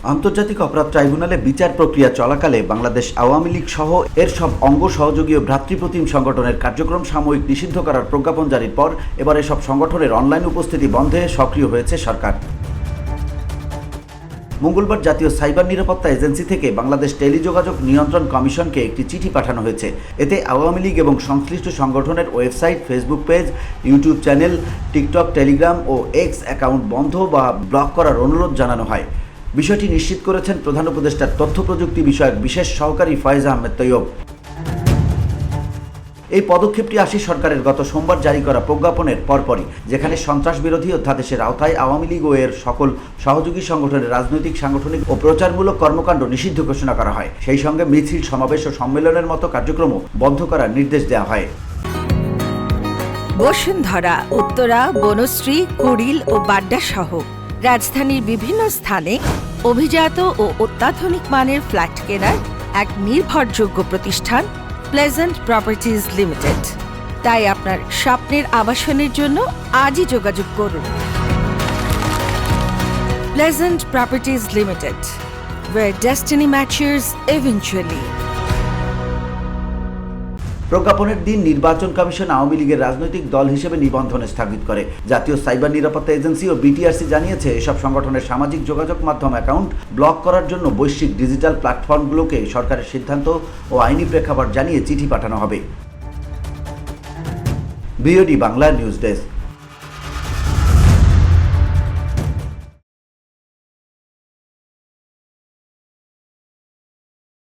আন্তর্জাতিক অপরাধ ট্রাইব্যুনালে বিচার প্রক্রিয়া চলাকালে বাংলাদেশ আওয়ামী লীগ সহ এর সব অঙ্গ সহযোগী ও ভ্রাতৃপ্রতিম সংগঠনের কার্যক্রম সাময়িক নিষিদ্ধ করার প্রজ্ঞাপন জারির পর এবার এসব সংগঠনের অনলাইন উপস্থিতি বন্ধে সক্রিয় হয়েছে সরকার। মঙ্গলবার জাতীয় সাইবার নিরাপত্তা এজেন্সি থেকে বাংলাদেশ টেলিযোগাযোগ নিয়ন্ত্রণ কমিশনকে একটি চিঠি পাঠানো হয়েছে। এতে আওয়ামী লীগ এবং সংশ্লিষ্ট সংগঠনের website, Facebook page, YouTube channel, TikTok, Telegram ও এক্স অ্যাকাউন্ট বন্ধ বা ব্লক করার অনুরোধ জানানো হয়। বিষয়টি নিশ্চিত করেছেন প্রধান উপদেষ্টার তথ্য প্রযুক্তি বিষয়ক বিশেষ সহকারী ফয়েজ আহমেদ তৈয়ব। এই পদক্ষেপটি আসে সরকারের গত সোমবার জারি করা প্রজ্ঞাপনের পরপরই, যেখানে সন্ত্রাস বিরোধী অধ্যাদেশের আওতায় আওয়ামী লীগ ও এর সকল সহযোগী সংগঠনের রাজনৈতিক, সাংগঠনিক ও প্রচারমূলক কর্মকাণ্ড নিষিদ্ধ ঘোষণা করা হয়। সেই সঙ্গে মিছিল, সমাবেশ ও সম্মেলনের মতো কার্যক্রমও বন্ধ করার নির্দেশ দেওয়া হয়। বসুন্ধরা, উত্তরা, বনশ্রী, কুড়িল ও বাড্ডা সহ রাজধানীর বিভিন্ন স্থানে অভিজাত ও অত্যাধুনিক মানের ফ্ল্যাট কেনার এক নির্ভরযোগ্য প্রতিষ্ঠান প্লেজেন্ট প্রপার্টিজ লিমিটেড। তাই আপনার স্বপ্নের আবাসনের জন্য আজই যোগাযোগ করুন। Pleasant properties limited, where destiny matches eventually. প্রজ্ঞাপনের দিন নির্বাচন কমিশন আওয়ামী লীগের রাজনৈতিক দল হিসেবে নিবন্ধন স্থগিত করে। জাতীয় সাইবার নিরাপত্তা এজেন্সি ও বিটিআরসি জানিয়েছে, এসব সংগঠনের সামাজিক যোগাযোগ মাধ্যম অ্যাকাউন্ট ব্লক করার জন্য বৈশ্বিক ডিজিটাল প্ল্যাটফর্মগুলোকে সরকারের সিদ্ধান্ত ও আইনি প্রেক্ষাপট জানিয়ে চিঠি পাঠানো হবে। BOD Bangla news desk.